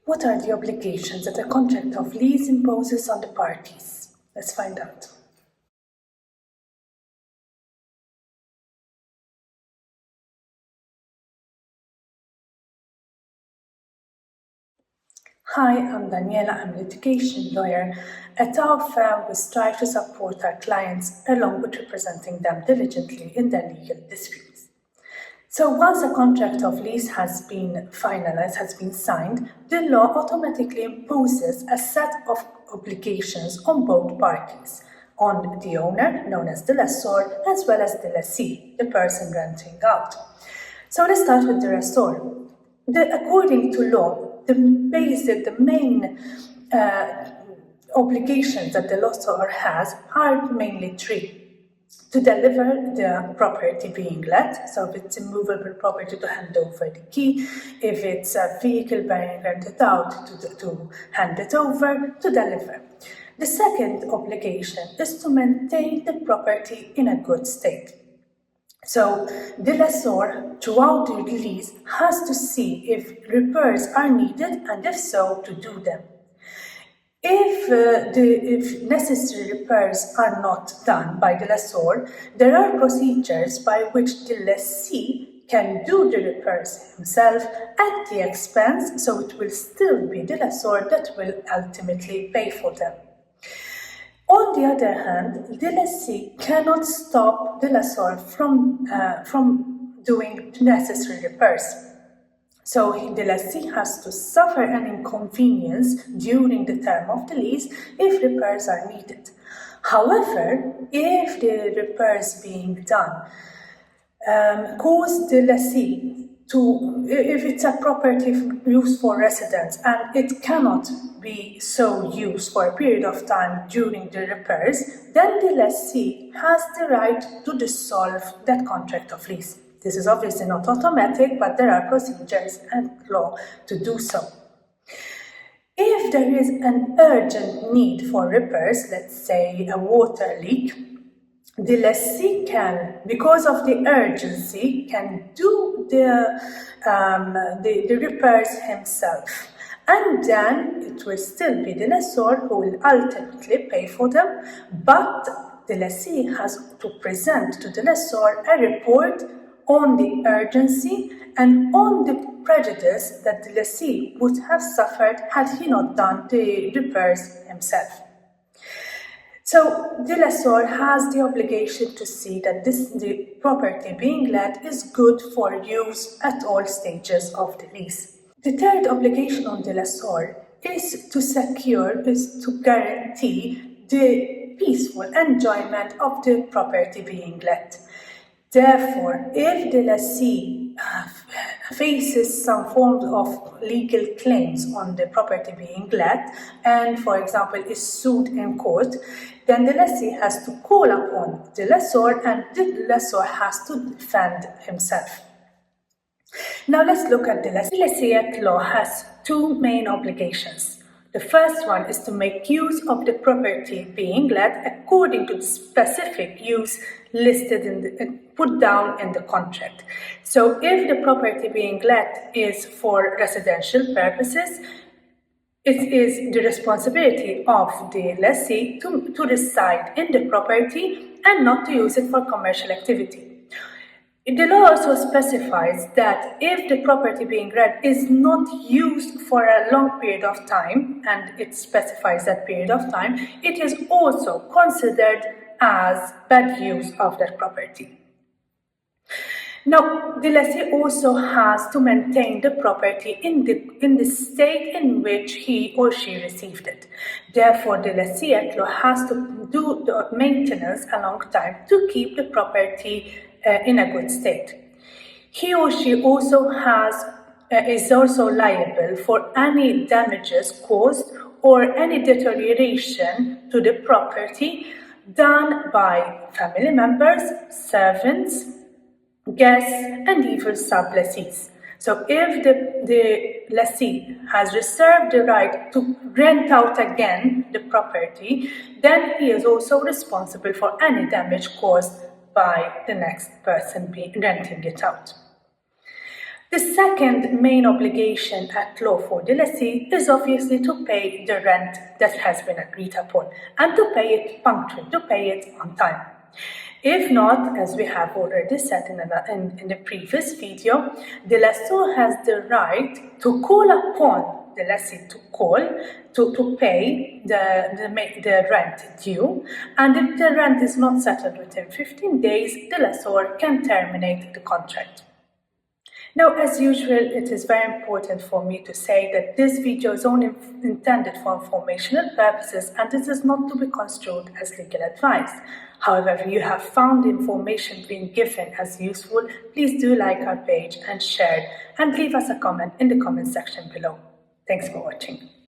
What are the obligations that a contract of lease imposes on the parties? Let's find out. Hi, I'm Daniela, I'm a litigation lawyer. At our firm, we strive to support our clients along with representing them diligently in their legal disputes. So once a contract of lease has been finalized, has been signed, the law automatically imposes a set of obligations on both parties, on the owner, known as the lessor, as well as the lessee, the person renting out. So let's start with the lessor. According to law, the main obligations that the lessor has are mainly three. To deliver the property being let, so if it's immovable property, to hand over the key, if it's a vehicle being rented out, to hand it over, to deliver. The second obligation is to maintain the property in a good state. So the lessor, throughout the lease, has to see if repairs are needed and if so, to do them. If necessary repairs are not done by the lessor, there are procedures by which the lessee can do the repairs himself at the expense, so it will still be the lessor that will ultimately pay for them. On the other hand, the lessee cannot stop the lessor from doing necessary repairs. So the lessee has to suffer an inconvenience during the term of the lease if repairs are needed. However, if the repairs being done cause the lessee if it's a property used for residence and it cannot be so used for a period of time during the repairs, then the lessee has the right to dissolve that contract of lease. This is obviously not automatic, but there are procedures and law to do so. If there is an urgent need for repairs, let's say a water leak, the lessee can, because of the urgency, can do the repairs himself. And then it will still be the lessor who will ultimately pay for them, but the lessee has to present to the lessor a report on the urgency and on the prejudice that the lessee would have suffered had he not done the repairs himself. So the lessor has the obligation to see that the property being let is good for use at all stages of the lease. The third obligation on the lessor is to guarantee the peaceful enjoyment of the property being let. Therefore, if the lessee faces some form of legal claims on the property being let and, for example, is sued in court, then the lessee has to call upon the lessor and the lessor has to defend himself. Now let's look at the lessee. The Lessee Act law has two main obligations. The first one is to make use of the property being let according to the specific use listed put down in the contract. So if the property being let is for residential purposes, it is the responsibility of the lessee to reside in the property and not to use it for commercial activity. The law also specifies that if the property being let is not used for a long period of time, and it specifies that period of time, it is also considered as bad use of that property. Now, the lessee also has to maintain the property in the state in which he or she received it. Therefore, the Lessee Act law has to do the maintenance a long time to keep the property in a good state. He or she also is also liable for any damages caused or any deterioration to the property done by family members, servants, guests, and even sub-lessees. So if the lessee has reserved the right to rent out again the property, then he is also responsible for any damage caused by the next person renting it out. The second main obligation at law for the lessee is obviously to pay the rent that has been agreed upon and to pay it punctually, to pay it on time. If not, as we have already said in the previous video, the lessor has the right to call upon the lessee to pay the rent due, and if the rent is not settled within 15 days, the lessor can terminate the contract. Now, as usual, it is very important for me to say that this video is only intended for informational purposes and it is not to be construed as legal advice. However, if you have found the information being given as useful, please do like our page and share and leave us a comment in the comment section below. Thanks for watching.